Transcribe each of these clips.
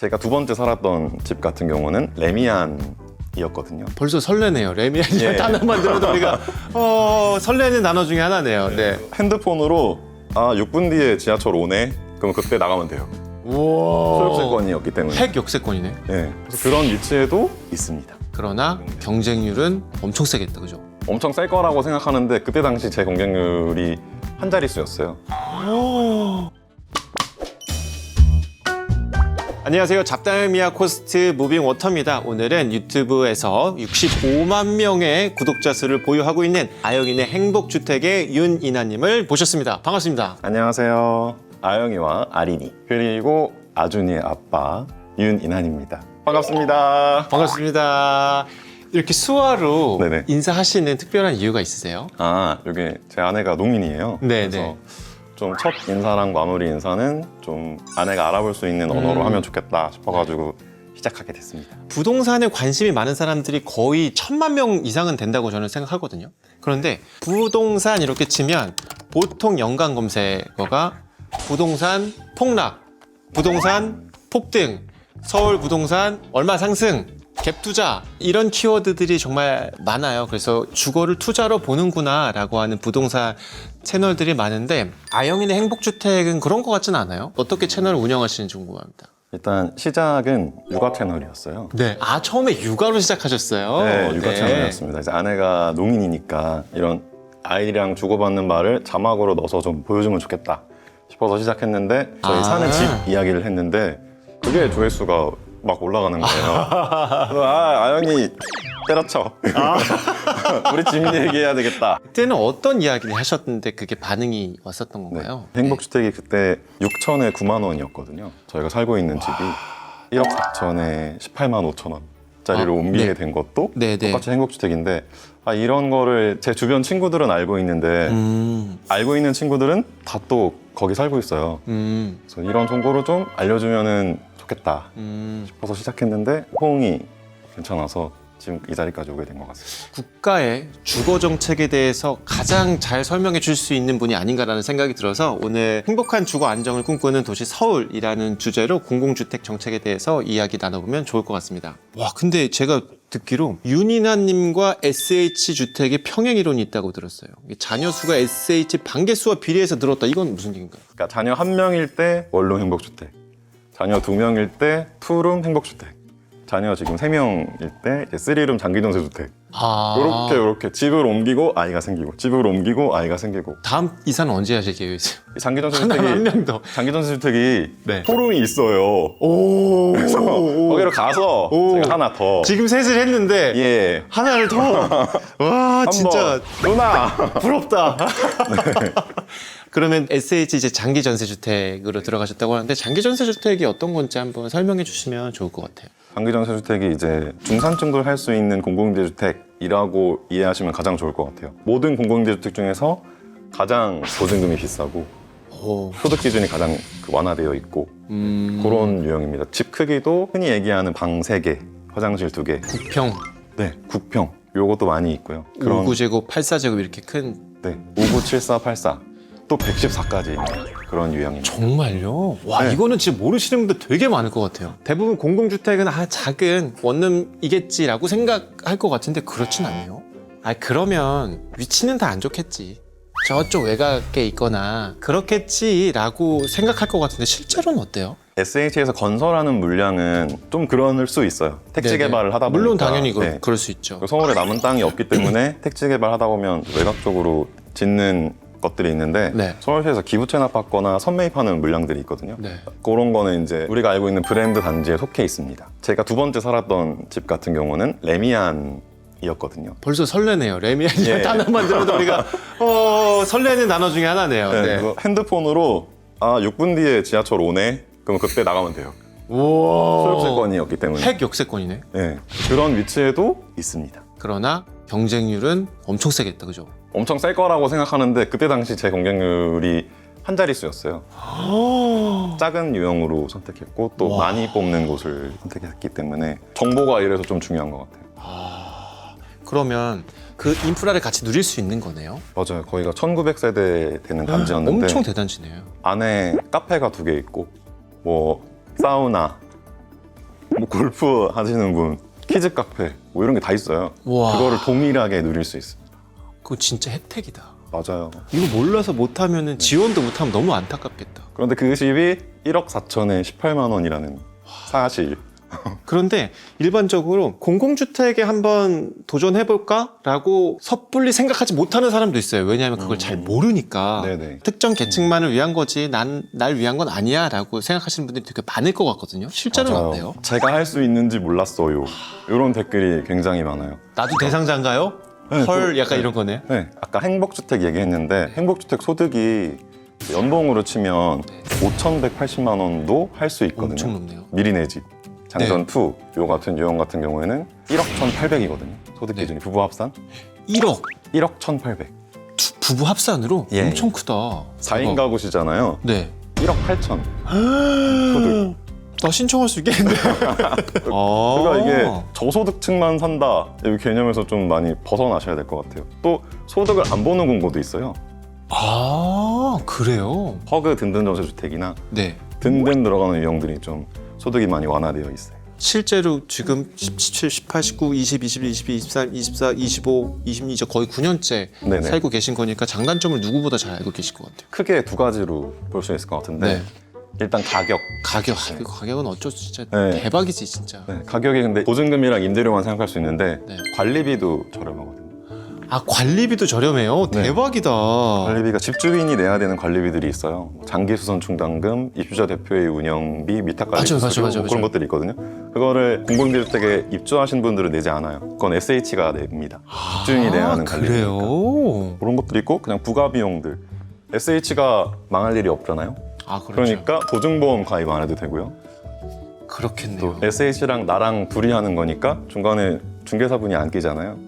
제가 두 번째 살았던 집 같은 경우는 레미안이었거든요. 벌써 설레네요. 레미안이 예. 단어만 들어도 우리가 설레는 단어 중에 하나네요. 네. 핸드폰으로 6분 뒤에 지하철 오네. 그럼 그때 나가면 돼요. 우와. 소욕세권이었기 때문에. 핵 역세권이네. 네. 그래서 그런 위치에도 있습니다. 그러나 경쟁률은 엄청 세겠다, 그죠? 엄청 셀 거라고 생각하는데 그때 당시 제 경쟁률이 한 자릿수였어요. 안녕하세요. 잡다미아 코스트 무빙 워터입니다. 오늘은 유튜브에서 65만 명의 구독자 수를 보유하고 있는 아영이네 행복주택의 윤이나님을 모셨습니다. 반갑습니다. 안녕하세요. 아영이와 아린이 그리고 아준이의 아빠 윤인한입니다. 반갑습니다. 반갑습니다. 이렇게 수화로 네네. 인사하시는 특별한 이유가 있으세요? 여기 제 아내가 농민이에요. 네네. 그래서 좀 첫 인사랑 마무리 인사는 좀 아내가 알아볼 수 있는 언어로 하면 좋겠다 싶어가지고 시작하게 됐습니다. 부동산에 관심이 많은 사람들이 거의 1,000만 명 이상은 된다고 저는 생각하거든요. 그런데 부동산 이렇게 치면 보통 연관 검색어가 부동산 폭락, 부동산 폭등, 서울 부동산 얼마 상승, 갭 투자 이런 키워드들이 정말 많아요. 그래서 주거를 투자로 보는구나 라고 하는 부동산 채널들이 많은데 아영이네 행복주택은 그런 것 같지는 않아요? 어떻게 채널을 운영하시는지 궁금합니다. 일단 시작은 육아 채널이었어요. 네. 처음에 육아로 시작하셨어요? 네, 육아 채널이었습니다. 이제 아내가 농인이니까 이런 아이랑 주고받는 말을 자막으로 넣어서 좀 보여주면 좋겠다 싶어서 시작했는데 저희 사는 집 이야기를 했는데 그게 조회수가 막 올라가는 거예요. 그래서 아영이 때려쳐. 우리 지민이 얘기해야 되겠다. 그때는 어떤 이야기를 하셨는데 그게 반응이 왔었던 건가요? 행복주택이 그때 6천에 9만 원이었거든요. 저희가 살고 있는 집이 1억 4천에 18만 5천 원짜리로 옮기게 네. 된 것도 네, 네. 똑같이 행복주택인데 이런 거를 제 주변 친구들은 알고 있는데 알고 있는 친구들은 다 또 거기 살고 있어요. 그래서 이런 정보를 좀 알려주면은 좋겠다 싶어서 시작했는데 호응이 괜찮아서 지금 이 자리까지 오게 된 것 같습니다. 국가의 주거 정책에 대해서 가장 잘 설명해 줄 수 있는 분이 아닌가라는 생각이 들어서 오늘 행복한 주거 안정을 꿈꾸는 도시 서울이라는 주제로 공공주택 정책에 대해서 이야기 나눠보면 좋을 것 같습니다. 와, 근데 제가 듣기로 윤이나님과 SH주택의 평행 이론이 있다고 들었어요. 자녀 수가 SH 반개수와 비례해서 늘었다. 이건 무슨 얘기인가요? 그러니까 자녀 한 명일 때 원룸 행복주택, 자녀 두 명일 때 투룸 행복주택, 자녀 지금 3명일 때 이제 3룸 장기전세주택 이렇게 집을 옮기고 아이가 생기고 집을 옮기고 아이가 생기고 다음 이사는 언제 하실 계획이세요? 장기전세주택이 한 명 더. 장기전세주택이 네. 포룸이 있어요. 오. 그래서 거기로 가서 제가 하나 더 지금 셋을 했는데 예. 하나를 더. 와, 진짜 누나 부럽다. 그러면 SH 이제 장기 전세 주택으로 들어가셨다고 하는데 장기 전세 주택이 어떤 건지 한번 설명해 주시면 좋을 것 같아요. 장기전세주택이 이제 중산층들 할 수 있는 공공임대주택이라고 이해하시면 가장 좋을 것 같아요. 모든 공공임대주택 중에서 가장 보증금이 비싸고 오. 소득 기준이 가장 완화되어 있고 그런 유형입니다. 집 크기도 흔히 얘기하는 방 3개, 화장실 2개, 9평, 네, 9평 요것도 많이 있고요. 5구제곱, 8사제곱 이렇게 큰. 네, 59, 74, 84, 또 114까지 그런 유형입니다. 정말요? 와, 네. 이거는 진짜 모르시는 분들 되게 많을 것 같아요. 대부분 공공주택은 작은 원룸이겠지라고 생각할 것 같은데 그렇진 않네요. 그러면 위치는 다 안 좋겠지. 저쪽 외곽에 있거나 그렇겠지라고 생각할 것 같은데 실제로는 어때요? SH에서 건설하는 물량은 좀 그럴 수 있어요. 택지 네네. 개발을 하다 보니까 물론 당연히 네. 그럴 수 있죠. 서울에 남은 땅이 없기 때문에 택지 개발하다 보면 외곽 쪽으로 짓는 것들이 있는데 네. 서울시에서 기부 채납받거나 선매입하는 물량들이 있거든요. 네. 그런 거는 이제 우리가 알고 있는 브랜드 단지에 속해 있습니다. 제가 두 번째 살았던 집 같은 경우는 레미안이었거든요. 벌써 설레네요. 레미안이 예. 단어만 들어도 우리가 설레는 단어 중에 하나네요. 네, 네. 그래서 핸드폰으로 6분 뒤에 지하철 오네? 그럼 그때 나가면 돼요. 우와. 소욕세권이었기 때문에. 핵 역세권이네. 네, 그런 위치에도 있습니다. 그러나 경쟁률은 엄청 세겠다, 그죠? 엄청 셀 거라고 생각하는데 그때 당시 제 경쟁률이 한 자릿수였어요. 작은 유형으로 선택했고 또 와. 많이 뽑는 곳을 선택했기 때문에 정보가 이래서 좀 중요한 것 같아요. 그러면 그 인프라를 같이 누릴 수 있는 거네요. 맞아요. 거기가 1900세대 되는 단지였는데 엄청 대단지네요. 안에 카페가 2개 있고 뭐 사우나, 뭐 골프 하시는 분, 키즈 카페 뭐 이런 게 다 있어요. 와. 그거를 동일하게 누릴 수 있어요. 그거 진짜 혜택이다. 맞아요. 이거 몰라서 못하면은 지원도 못하면 너무 안타깝겠다. 그런데 그 집이 1억 4천에 18만 원이라는 사실. 그런데 일반적으로 공공주택에 한번 도전해볼까라고 섣불리 생각하지 못하는 사람도 있어요. 왜냐하면 그걸 잘 모르니까. 네네. 특정 계층만을 위한 거지 날 위한 건 아니야 라고 생각하시는 분들이 되게 많을 것 같거든요. 실제로는 맞아요. 어때요? 제가 할 수 있는지 몰랐어요. 이런 댓글이 굉장히 많아요. 나도 대상자인가요? 네, 헐 또- 약간 네. 이런 거네. 네, 아까 행복주택 얘기했는데 행복주택 소득이 연봉으로 치면 5,180만 원도 할 수 있거든요. 엄청 높네요. 미리 내 집. 장전 2, 요 같은 유형 같은 경우에는 1억 1,800이거든요. 소득 네. 기준이 부부 합산 1억 1억 1,800. 부부 합산으로 예. 엄청 크다. 4인 대박. 가구시잖아요. 네. 1억 8천 소득. 나 신청할 수 있겠는데. 그러니까 이게 저소득층만 산다 이 개념에서 좀 많이 벗어나셔야 될 것 같아요. 또 소득을 안 보는 공고도 있어요. 아 그래요? 허그 든든 전세주택이나 네. 든든 들어가는 유형들이 좀 소득이 많이 완화되어 있어요. 실제로 지금 17, 18, 19, 20, 21, 22, 23, 24, 25, 26 이제 거의 9년째 네네. 살고 계신 거니까 장단점을 누구보다 잘 알고 계실 것 같아요. 크게 두 가지로 볼 수 있을 것 같은데 네. 일단 가격. 그 가격은 어쩔 수 진짜 네. 대박이지 진짜. 네, 가격이 근데 보증금이랑 임대료만 생각할 수 있는데 네. 관리비도 저렴하거든요. 아 관리비도 저렴해요? 네. 대박이다. 관리비가 집주인이 내야 되는 관리비들이 있어요. 장기수선 충당금, 입주자 대표의 운영비, 미탁관리 맞아요. 그런 것들이 있거든요. 그거를 공공임대주택에 입주하신 분들은 내지 않아요. 그건 SH가 냅니다. 집주인이 내야 하는 관리비니까. 그래요? 그런 것들이 있고 그냥 부가 비용들. SH가 망할 일이 없잖아요. 아 그렇죠. 그러니까 보증보험 가입 안 해도 되고요. 그렇겠네요. 또 SH랑 나랑 둘이 하는 거니까 중간에 중개사분이 안 끼잖아요.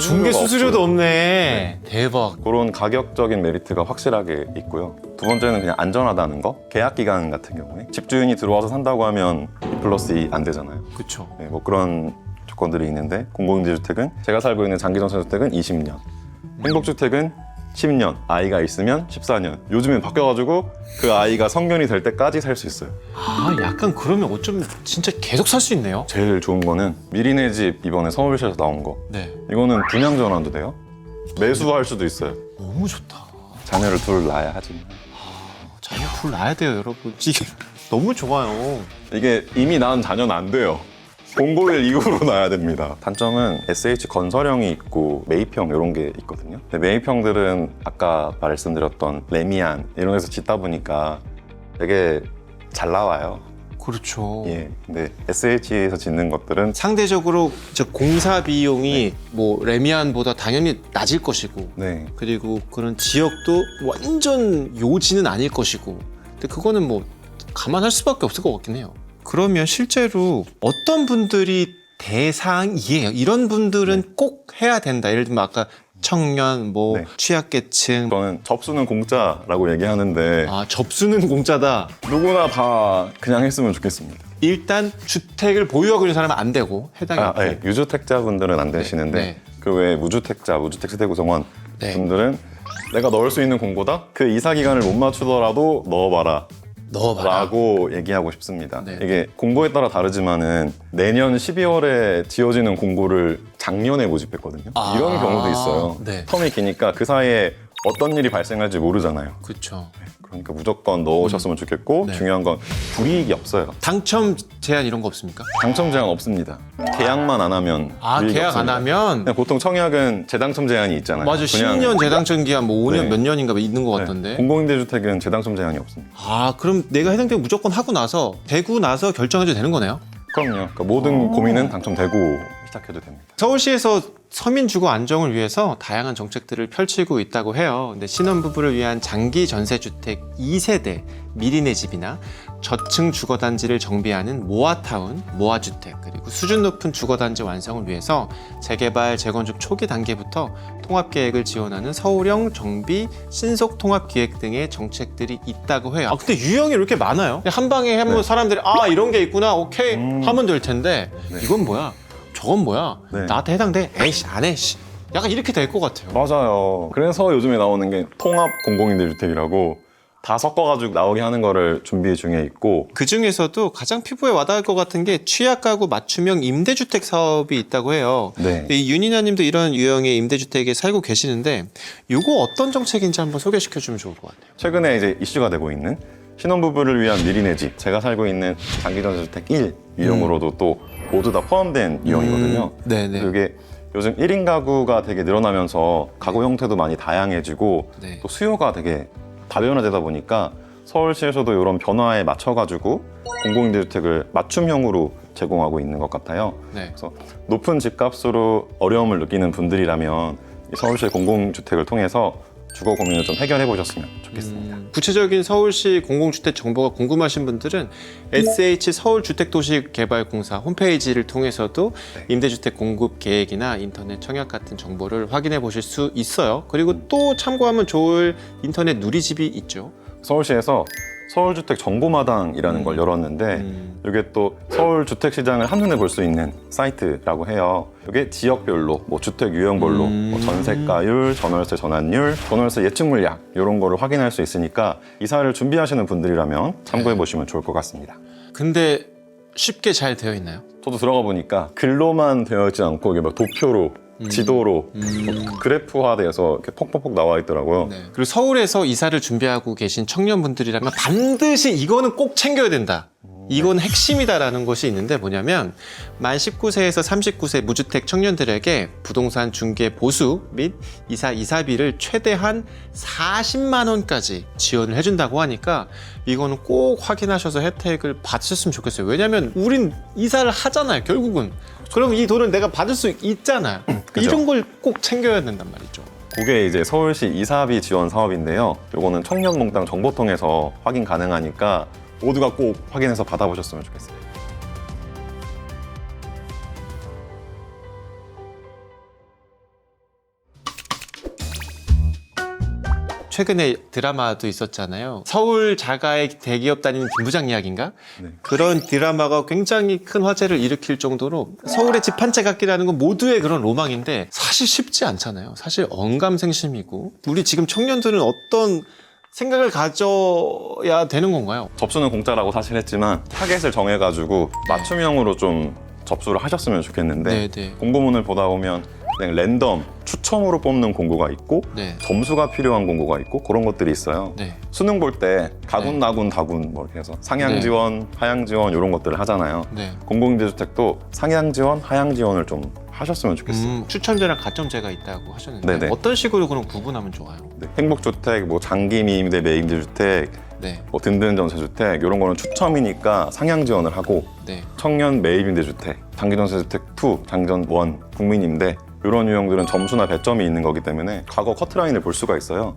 중개 수수료도 없고요. 없네. 대박. 그런 가격적인 메리트가 확실하게 있고요. 두 번째는 그냥 안전하다는 거. 계약 기간 같은 경우에 집주인이 들어와서 산다고 하면 2+2 안 되잖아요. 그렇죠. 네, 뭐 그런 조건들이 있는데 공공임대주택은 제가 살고 있는 장기전세주택은 20년, 행복주택은 10년, 아이가 있으면 14년. 요즘엔 바뀌어가지고 그 아이가 성년이 될 때까지 살 수 있어요. 아 약간 그러면 어쩌면 진짜 계속 살 수 있네요. 제일 좋은 거는 미리 내 집 이번에 서울시에서 나온 거. 네. 이거는 분양 전환도 돼요. 매수할 수도 있어요. 너무 좋다. 자녀를 둘 낳아야 하지. 자녀 둘 낳아야 돼요, 여러분. 이게 너무 좋아요. 이게 이미 낳은 자녀는 안 돼요. 공고일 이후로 낳아야 됩니다. 단점은 SH 건설형이 있고 매입형 이런 게 있거든요. 근데 매입형들은 아까 말씀드렸던 레미안 이런 데서 짓다 보니까 되게 잘 나와요. 그렇죠. 예. 근데 SH에서 짓는 것들은 상대적으로 저 공사 비용이 뭐 레미안보다 당연히 낮을 것이고 네. 그리고 그런 지역도 완전 요지는 아닐 것이고 근데 그거는 뭐 감안할 수밖에 없을 것 같긴 해요. 그러면 실제로 어떤 분들이 대상이에요? 이런 분들은 꼭 해야 된다. 예를 들면 아까 청년, 뭐 네. 취약계층, 저는 접수는 공짜라고 얘기하는데 아 접수는 공짜다. 누구나 다 그냥 했으면 좋겠습니다. 일단 주택을 보유하고 있는 사람은 안 되고 해당이 없고. 네. 유주택자분들은 안 되시는데 네. 그 외에 무주택자, 무주택 세대 구성원 네. 분들은 내가 넣을 수 있는 공고다? 그 이사 기간을 못 맞추더라도 넣어봐라 넣어봐라. 라고 얘기하고 싶습니다. 네. 이게 공고에 따라 다르지만은 내년 12월에 지어지는 공고를 작년에 모집했거든요. 아. 이런 경우도 있어요. 네. 텀이 기니까 그 사이에 어떤 일이 발생할지 모르잖아요. 그렇죠. 그러니까 무조건 넣으셨으면 좋겠고 네. 중요한 건 불이익이 없어요. 당첨 제한 이런 거 없습니까? 당첨 제한 없습니다. 계약만 안 하면 아 불이익이 계약 안 없습니다. 하면 그냥 보통 청약은 재당첨 제한이 있잖아요. 맞아 그냥 10년 재당첨 기한 뭐 5년 네. 몇 년인가 있는 것 네. 같던데. 공공임대주택은 재당첨 제한이 없습니다. 아 그럼 내가 해당 경우 무조건 하고 나서 되고 나서 결정해도 되는 거네요? 그럼요. 그러니까 모든 고민은 당첨되고 시작해도 됩니다. 서울시에서 서민 주거 안정을 위해서 다양한 정책들을 펼치고 있다고 해요. 근데 신혼부부를 위한 장기 전세주택 2세대 미리내 집이나 저층 주거단지를 정비하는 모아타운, 모아주택 그리고 수준 높은 주거단지 완성을 위해서 재개발, 재건축 초기 단계부터 통합계획을 지원하는 서울형 정비, 신속 통합기획 등의 정책들이 있다고 해요. 아 근데 유형이 이렇게 많아요? 한 방에 하면 네. 사람들이 아 이런 게 있구나 오케이 하면 될 텐데 네. 이건 뭐야? 저건 뭐야? 네. 나한테 해당돼? 에이씨 안 해. 씨. 약간 이렇게 될 것 같아요. 맞아요. 그래서 요즘에 나오는 게 통합 공공임대주택이라고 다 섞어가지고 나오게 하는 거를 준비 중에 있고 그 중에서도 가장 피부에 와닿을 것 같은 게 취약 가구 맞춤형 임대주택 사업이 있다고 해요. 네. 이 윤이나님도 이런 유형의 임대주택에 살고 계시는데 이거 어떤 정책인지 한번 소개시켜주면 좋을 것 같아요. 최근에 이제 이슈가 되고 있는 신혼부부를 위한 미리내 집, 제가 살고 있는 장기전세주택 1 유형으로도 또 모두 다 포함된 유형이거든요. 네네. 그게 요즘 1인 가구가 되게 늘어나면서 가구 형태도 많이 다양해지고 네. 또 수요가 되게 다변화되다 보니까 서울시에서도 이런 변화에 맞춰가지고 공공임대주택을 맞춤형으로 제공하고 있는 것 같아요. 네. 그래서 높은 집값으로 어려움을 느끼는 분들이라면 이 서울시 공공주택을 통해서 주거 고민을 좀 해결해 보셨으면 좋겠습니다. 구체적인 서울시 공공주택 정보가 궁금하신 분들은 SH 서울주택도시개발공사 홈페이지를 통해서도 임대주택 공급 계획이나 인터넷 청약 같은 정보를 확인해 보실 수 있어요. 그리고 또 참고하면 좋을 인터넷 누리집이 있죠. 서울시에서 서울주택 정보마당이라는 걸 열었는데 이게 또 서울 주택 시장을 한눈에 볼 수 있는 사이트라고 해요. 이게 지역별로, 뭐 주택 유형별로, 뭐 전세가율, 전월세 전환율, 전월세 예측 물량 이런 거를 확인할 수 있으니까 이사를 준비하시는 분들이라면 참고해 보시면 좋을 것 같습니다. 근데 쉽게 잘 되어 있나요? 저도 들어가 보니까 글로만 되어 있지 않고 이게 막 도표로, 지도로 뭐 그래프화돼서 이렇게 퍽퍽퍽 나와 있더라고요. 네. 그리고 서울에서 이사를 준비하고 계신 청년분들이라면 반드시 이거는 꼭 챙겨야 된다. 이건 핵심이다라는 것이 있는데 뭐냐면 만 19세에서 39세 무주택 청년들에게 부동산 중개 보수 및 이사비를 최대한 40만 원까지 지원을 해준다고 하니까 이거는 꼭 확인하셔서 혜택을 받으셨으면 좋겠어요. 왜냐면 우린 이사를 하잖아요, 결국은. 그럼 이 돈을 내가 받을 수 있잖아요. 그죠. 이런 걸 꼭 챙겨야 된단 말이죠. 그게 이제 서울시 이사비 지원 사업인데요. 요거는 청년농당 정보통해서 확인 가능하니까 모두가 꼭 확인해서 받아보셨으면 좋겠어요. 최근에 드라마도 있었잖아요. 서울 자가의 대기업 다니는 김부장 이야기인가? 네. 그런 드라마가 굉장히 큰 화제를 일으킬 정도로 서울의 집 한 채 갖기라는 건 모두의 그런 로망인데 사실 쉽지 않잖아요. 사실 언감생심이고 우리 지금 청년들은 어떤 생각을 가져야 되는 건가요? 접수는 공짜라고 사실 했지만 타겟을 정해가지고 맞춤형으로 좀 접수를 하셨으면 좋겠는데 네네. 공고문을 보다 보면 그냥 랜덤 추첨으로 뽑는 공고가 있고 네. 점수가 필요한 공고가 있고 그런 것들이 있어요. 네. 수능 볼 때 가군, 네. 나군, 다군 뭐 이렇게 해서 상향 네. 지원, 하향 지원 이런 것들을 하잖아요. 네. 공공임대주택도 상향 지원, 하향 지원을 좀 하셨으면 좋겠어요. 추첨제랑 가점제가 있다고 하셨는데 네네. 어떤 식으로 그럼 구분하면 좋아요? 네. 행복주택, 뭐 장기 미임대, 매임대주택, 네. 뭐 든든 전세주택 이런 거는 추첨이니까 상향 지원을 하고 네. 청년 매입임대주택, 장기전세주택 2, 장기전 1, 국민임대 이런 유형들은 점수나 배점이 있는 거기 때문에 과거 커트라인을 볼 수가 있어요.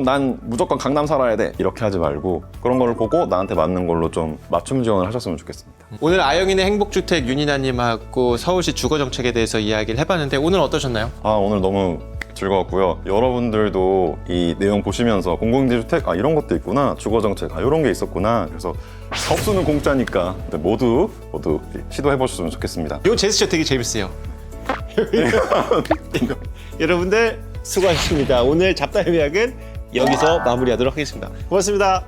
난 무조건 강남 살아야 돼 이렇게 하지 말고 그런 거를 보고 나한테 맞는 걸로 좀 맞춤 지원을 하셨으면 좋겠습니다. 오늘 아영인의 행복주택 윤이나님하고 서울시 주거정책에 대해서 이야기를 해봤는데 오늘 어떠셨나요? 오늘 너무 즐거웠고요. 여러분들도 이 내용 보시면서 공공임대주택 이런 것도 있구나, 주거정책 이런 게 있었구나. 그래서 접수는 공짜니까 모두 시도해 보셨으면 좋겠습니다. 이 제스처 되게 재밌어요. 여러분들 수고하셨습니다. 오늘 잡담의 약은 여기서 마무리하도록 하겠습니다. 고맙습니다.